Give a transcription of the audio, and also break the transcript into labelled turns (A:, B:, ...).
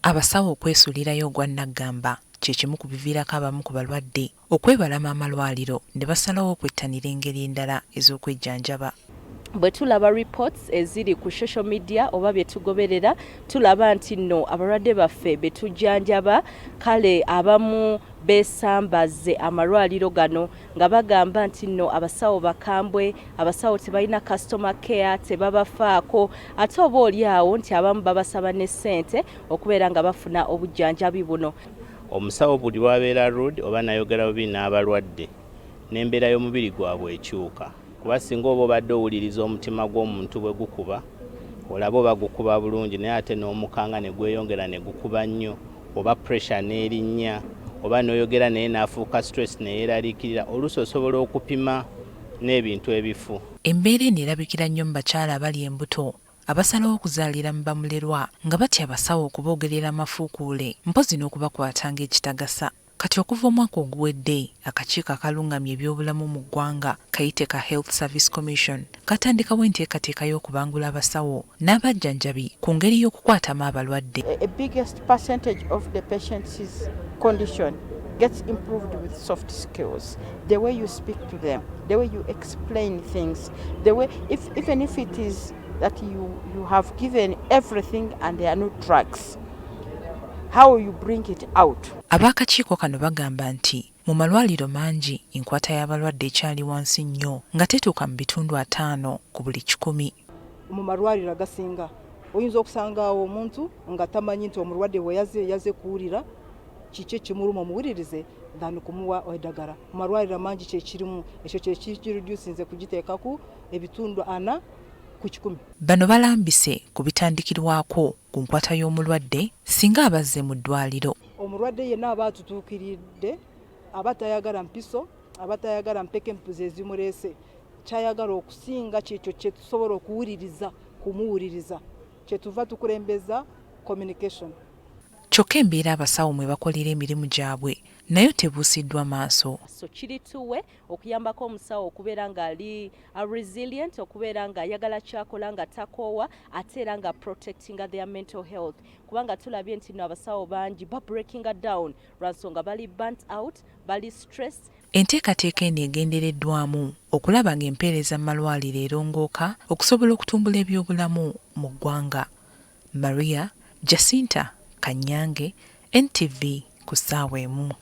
A: Abasawo okwesuulirayo gwa Naggamba kye kimu ku biviirako abamu ku balwadde okwebalama amalwaliro ne basalawo okwettanira engeri endala ez'okwejjanjaba.
B: Bwe tulaba reports eziri ku social media oba bye tugoberera tulaba nti nno abalwadde baffe be tujjanjaba kale abamu beesambaze amalwaliro gano nga bagamba nti nno abasawo bakambwe, abasawo tebalina customer care, tebabafaako ate oba oliawo nti abamu babasaba ne ssente okubeera nga bafuna obujjanjabi buno.
C: Omusawo buli lwabeera rude oba nayogera bubi n'abalwadde n'embeera y'omubiri gwabwe ekyuka. Kuba singa oba obadde owuliriza omutima gw'omuntu bwe gukuba olaba oba gukuba bulungi naye ate n'omukanga ne gweyongera ne gukuba nnyo oba pressure n'erinnya oba n'oyogera naye n'afuuka stress neyeeraliikirira oluusi osobola okupima n'ebintu ebifu.
A: Embeera eno erabikira nnyo mu bakyala abali embuto abasalawo okuzaalira mu bamulerwa nga batya abasawo okuboogerera amafuukuule mpozi n'okubakwata ng'ekitagasa. Kati okuva omwaka oguwedde akakiiko akalungamya ebyobulamu mu ggwanga kayite ka Health Service Commission katandikawo enteekateeka y'okubangula abasawo n'abajjanjabi ku ngeri y'okukwatamu abalwadde.
D: A biggest percentage of the patient's condition gets improved with soft skills. The way you speak to them, the way you explain things, the way even if it is that you have given everything and there are no drugs. How you bring it out.
A: Ab'akakiiko kano bagamba nti mu malwaliro mangi enkwata y'abalwadde ekyali wansi nnyo nga tetuuka mu bitundu 5 ku buli 100.
E: Mu malwaliro agasinga oyinza okusangaawo omuntu nga tamanyi nti omulwadde we yaze kuwulira kiki ekimuluma omuwulirize dani kumuwa eddagala. Mu malwaliro mangi kyekirimu ekyo kyekireducinze kugiteekaku ebitundu 4 ku 100.
A: Bano balambise ku bitandikirwako ku nkwata y'omulwadde singa abazze mu ddwaliro.
E: Omulwadde yenna aba atutuukiridde, aba tayagala mpiso, aba tayagala mpeke mpuzi ezimuleese, kyayagala okusinga kyekyo kye tusobola okuwuliriza, kumuwuliriza kye tuva tukulembeza communication.
A: Kyokka embeera abasawo mwe bakolera emirimu gyabwe nayo tebuusiddwa maaso.
B: So kiri tuwe okuyambako omusawo okubeera nga ali resilient, okubeera nga ayagala kyakola nga takoowa ate era nga protectinga their mental health. Kubanga tulabye nti no abasawo bangi ba breakinga down lwansonga bali burnt out, bali stress.
A: Enteekateeka eno egendereddwamu okulaba ng'empeereza mu malwaliro erongooka okusobola okutumbula ebyobulamu mu ggwanga. Maria Jacinta Kanyange, NTV ku ssaawa emu.